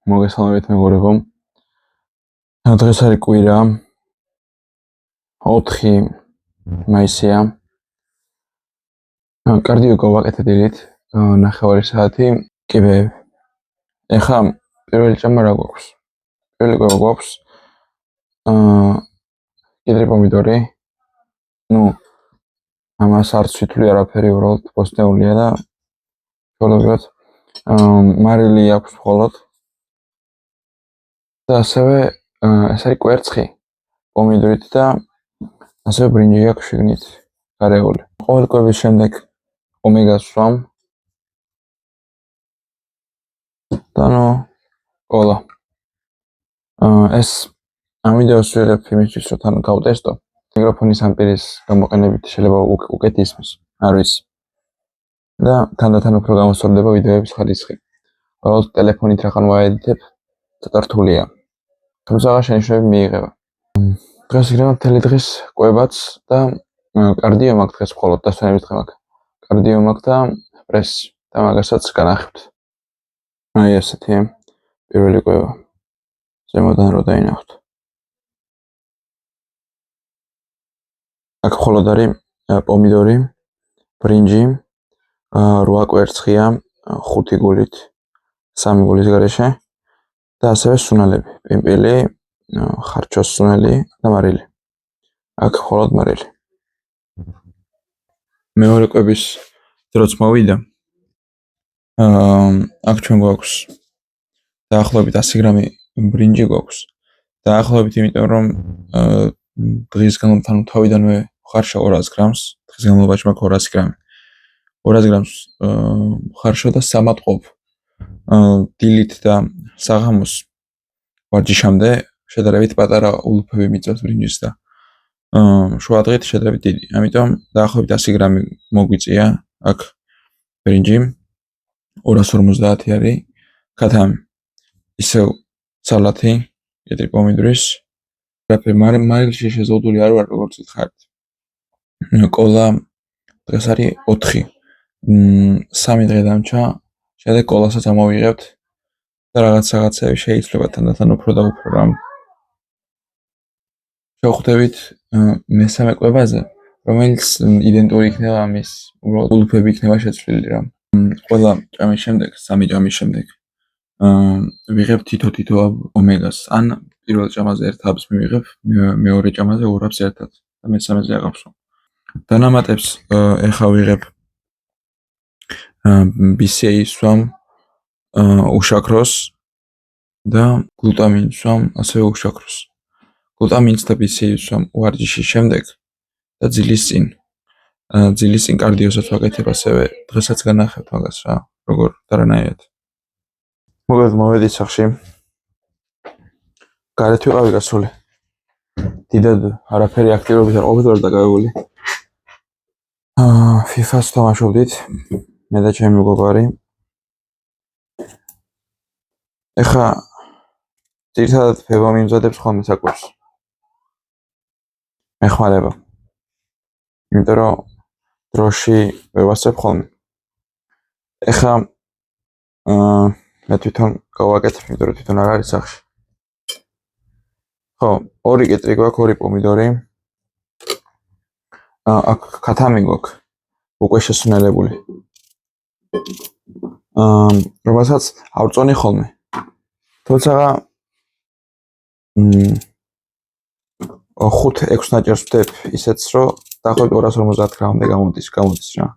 მოგესალმებით მეგობრებო. დღეს არის კვირა 4 მაისია. კარდიო გავაკეთე დილით 9 საათი კიბეები. ეხლა პირველი ჭამა რა გვაქვს? პირველი კვება გვაქვს კიდრი პომიდორი. ამას არც თვითული არაფერი, უბრალოდ პოსტეულია და შოლობად მარილი აქვს მხოლოდ. და ასევე ეს არის კვერცხი პომიდორით და ასევე ბრინჯი აქვს შიგნით გარეული. ყოველ კვების შემდეგ ომეგას ვსვამ და კოლა. ეს ამ ვიდეოს ვიღებ იმისთვის, რომ თან გავტესტო. მიკროფონის ამპერის გამოყენებით შეიძლება უკეთ ისმის, არ ვიცი. და თანდათან უფრო გამოსწორდება ვიდეოების ხარისხი. უბრალოდ ტელეფონით რახან ვაედიტებ, ცოტა რთულია. თუმცა შენიშვნები მიიღება. დღეს იქნება მთელი დღის კვებაც და კარდიო მაქვს დღეს მხოლოდ დასვენების დღე მაქვს. კარდიო მაქვს და პრესი და მაგასაც განახებთ. აი ესეთი პირველი კვება. ზემოდან რო დაინახოთ. აქ მხოლოდ არის პომიდორი, ბრინჯი, 8 კვერცხია, 5 გულით, 3 გულის გარეშე და ასევე სუნელები, პიმპილი, ხარჩოს სუნელი და მარილი. აქ მხოლოდ მარილი. მეორე კვების დროც მოვიდა. აქ ჩვენ გვაქვს დაახლოებით 100 გრამი ბრინჯი გვაქვს. დაახლოებით იმიტომ რომ დღის განმავლობაში თავიდანვე ხარშა 200 გრამს, დღის განმავლობაში მაქვს 200 გრამი. 200 გრამს ხარშა და სამატყობ დილით და საღამოს ვარჯიშამდე შედარებით პატარა ულუფები მიწევს ბრინჯის და შუადღით შედარებით დიდი. ამიტომ დაახლოებით 100 გრამი მოგვიწია აქ ბრინჯი 250 არის. ქათამი ისევ სალათი, კიდრი პომიდორის, მარილში შეზღუდული არ ვარ როგორც გითხარით. კოლა დღეს არის 4. 3 დღე დამჭა, შემდეგ კოლასაც ამოვიღებთ და რაღაცები შეიძლება თანდათან უფრო და უფრო რამ. შევხვდებით მესამე კვებაზე, რომელიც იდენტური იქნება ამის, უბრალოდ ულუფები იქნება შეცვლილი რა. ყველა ჭამის შემდეგ, 3 ჭამის შემდეგ ვიღებ თითო ომეგას. ან პირველ ჭამაზე ერთ აბს მივიღებ, მეორე ჭამაზე 2 აბს ერთად და მესამეზე აღავსო. დანამატებს ეხა ვიღებ BCA სვამ უშაქროს და გლუტამინს სვამ ასევე უშაქროს. გლუტამინს და BCA სვამ ვარჯიშის შემდეგ და ძილის წინ. ძილის წინ კარდიოსაც ვაკეთებ ასევე, დღესაც განახებთ მაგას რა, როგორ და რანაირად. მოგეთ მოვედი სახში. გარეთ ვიყავი გასული. დიდად არაფერი აქტივობით არ ყოფილი ვარ დაკავებული. FIFA-ს თამაშობდით. მე და ჩემი მეგობარი. ეხა ძირითადად ფება მიმზადებს ხოლმე საკვებს. მეხმარება. იმიტომ რომ დროში ვევასწრებ ხოლმე. ეხა მე თვითონ გავაკეთებ, იმიტომ რომ თვითონ არ არის სახში. ხო, 2 კიტრი გვაქვს, 2 პომიდორი. აქ ქათამი გვაქვს უკვე შესუნელებული. რომელსაც ავწონი ხოლმე. თუმცა 5-6 ნაჭერს ვდებ ისეთს, რომ დაახლოებით 250 გრამამდე გამოდის რა.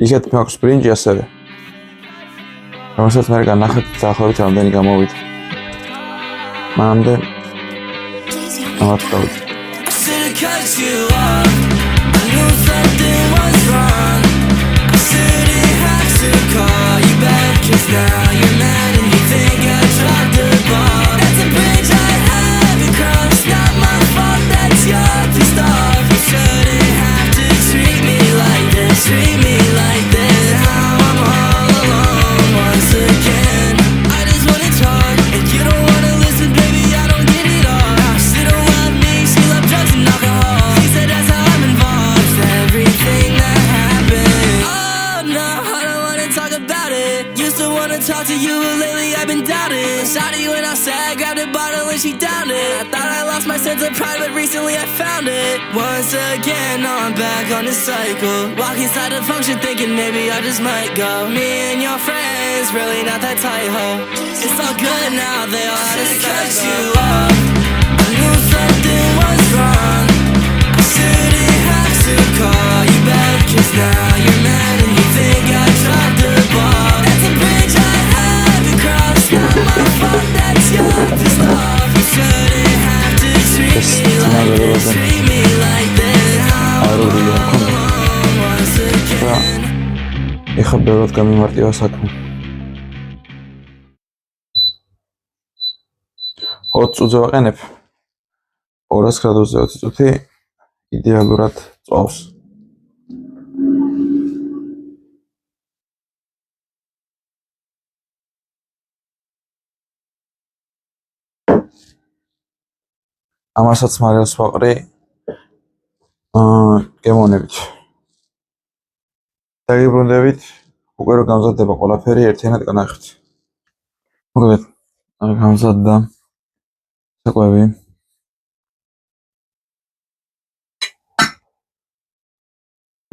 იქეთ მაქვს ბრინჯი ასევე. რომელსაც მე განახეთ დაახლოებით რამდენი გამოვიდა. მანამდე ამათ გავიდა. She said that's how I'm talk to you, but lately I've been doubting. Shawty when I'm sad, grabbed a bottle and she downed it. I thought I lost my sense of pride, but recently I found it. Once again, now I'm back on this cycle. Walk inside the function thinking maybe I just might go. Me and your friends, really not that tight, ho. It's all good now, they all had to cut you off. I knew something was wrong. I shouldn't have to call you back, cause now you're mad and you think I dropped the ball. That's a bridge I had to cross. Not my fault that you're pissed off. You shouldn't have to treat me like this, treat me like this. How long once again? ეხლა ბევრად გამიმარტივა საქმე. 20 წუთზე ვაყენებ. 200 გრადუსზე 20 წუთი იდეალურად წვავს. ამასაც მარილს ვაყრი გემოვნებით. დაგიბრუნდებით, უკვე რომ გამზადდება ყველაფერი ერთიანად განახეთ. მოგეთ, გამზადდა საკვები.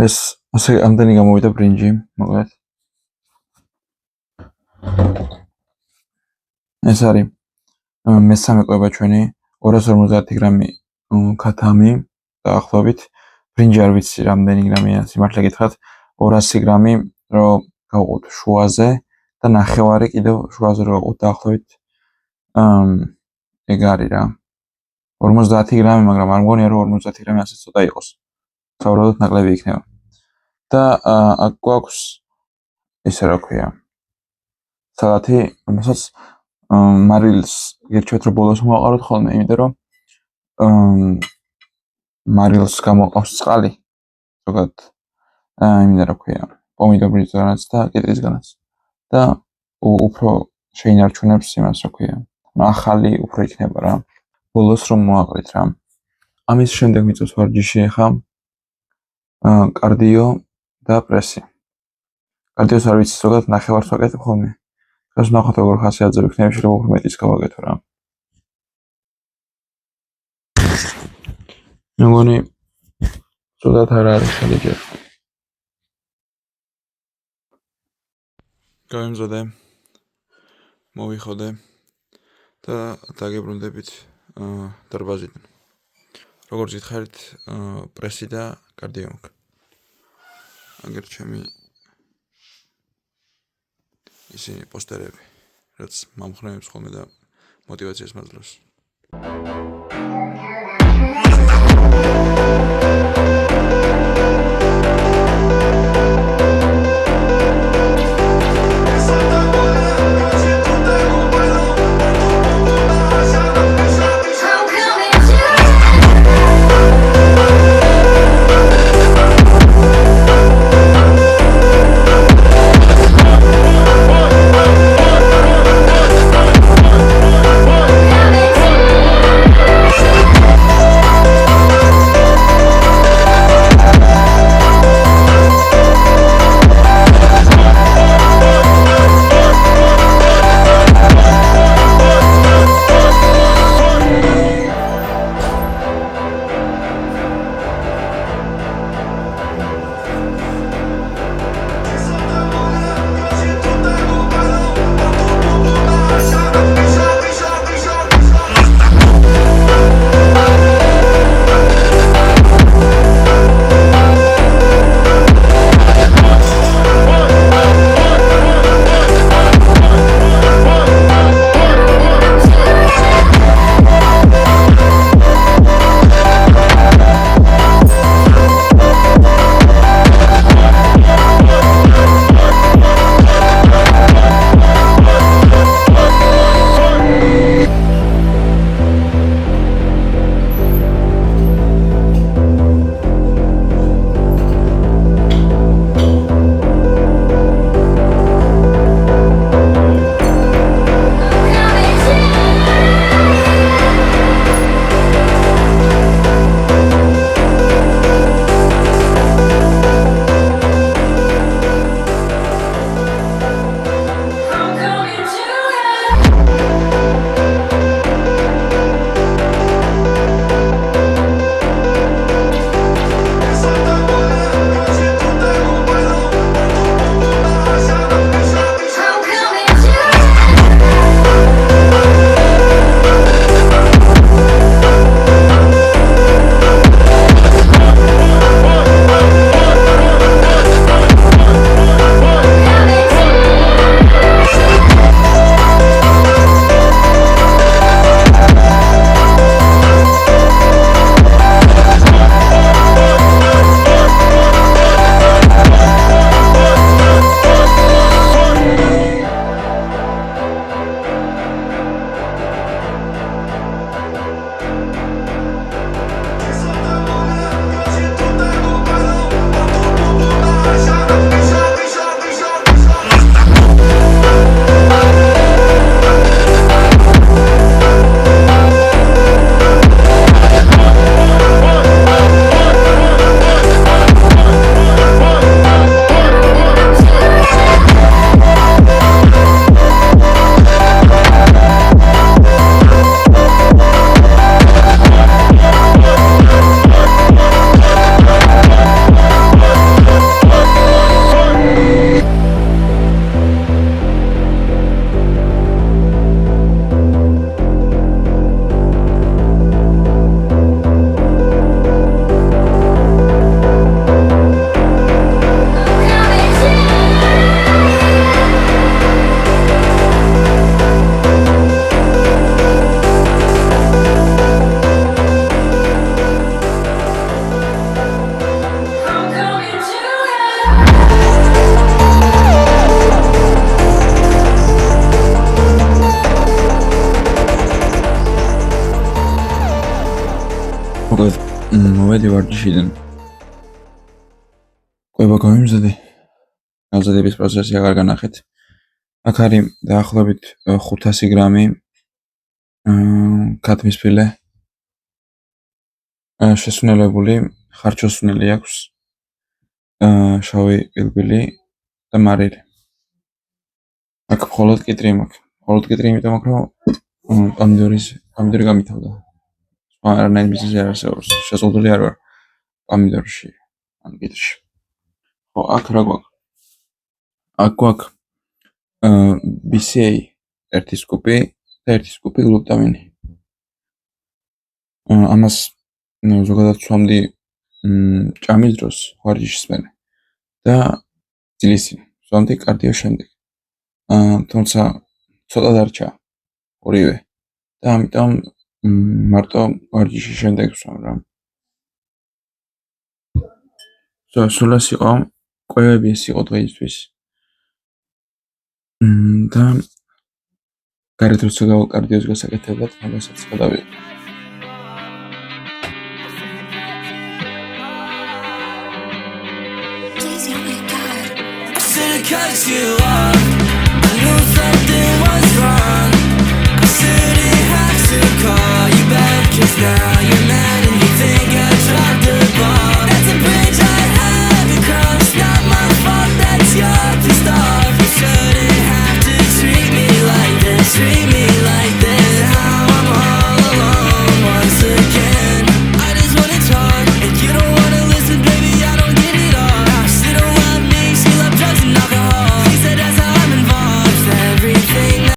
ეს ასე ამდენი გამოვიდა ბრინჯი, მოგეთ. ეს არის მესამე კვება ჩვენი 250 გრამი ქათამი დაახლოებით. ბრინჯი არ ვიცი რამდენი გრამია, სიმართლე გითხრათ 200 გრამი რომ გავყოთ შუაზე და ნახევარი კიდევ შუაზე რომ გავყოთ დაახლოებით ეგ არის რა 50 გრამი, მაგრამ არ მგონია რომ 50 გრამი ასე ცოტა იყოს. საუბრობთ ნაკლები იქნება. და აქ გვაქვს ესე რა ქვია სალათი, რომელსაც მარილს გერჩევთ რომ ბოლოს მოვაყაროთ ხოლმე, იმიტომ რომ მარილს გამოყავს წყალი ზოგადად იმენა რა ქვია პომიდორისგანაც და კიტრისგანაც და უფრო შეინარჩუნებს იმას რა ქვია ახალი უფრო იქნება რა ბოლოს რომ მოაყრით რა. ამის შემდეგ მიწევს ვარჯიში ახლა კარდიო და პრესი. კარდიოს არ ვიცი ზოგადად ნახევარს ვაკეთებ ხოლმე. ეს ნახოთ როგორ ხასიათზე ვიქნები, შეიძლება უფრო მეტიც გავაკეთო რა. მეგონი ზოგადად არ არის ხალხი. გამიმზადე, მოვიხოდე და დაგებრუნდებით დარბაზიდან. როგორც გითხარით, პრესი და კარდიო მაქვს. აგერ ჩემი ისინი პოსტერები, რაც მომხრენებს ხოლმე და мотивაციას მაძლევს. მოვედი ვარჯიშიდან. კვება გამიმზადე. გამზადების პროცესი აღარ განახეთ. აქ არის დაახლოებით 500 გრამი ქათმის ფილე. შესუნელებული, ხარჩოსუნელი აქვს. შავი პილპილი და მარილი. აქ მხოლოდ კიტრი მაქვს. მხოლოდ კიტრი იმიტომ მაქვს, რომ პომიდორი გამითავდა. სხვა არანაირი მიზეზი არ არსებობს. შეზღუდული არ ვარ პომიდორში ან კიტრში. ხო, აქ რა გვაქვს? აქ გვაქვს BCA 1 სკუპი და 1 სკუპი გლუტამინი. ამას ზოგადად ვცვამდი ჭამის დროს ვარჯიშის მერე და გლიცინი ვცვამდი კარდიოს შემდეგ. თუმცა ცოტა დარჩა ორივე და ამიტომ მარტო ვარჯიშის შემდეგ ვცვამ რა. სულ ეს იყო, კვებები ეს იყო დღეისთვის. და გარეთ როცა კარდიოს გასაკეთებლად მაგასაც გადავიღე. Cut you off. I knew something was wrong. I shouldn't have to call you back, 'cause now you're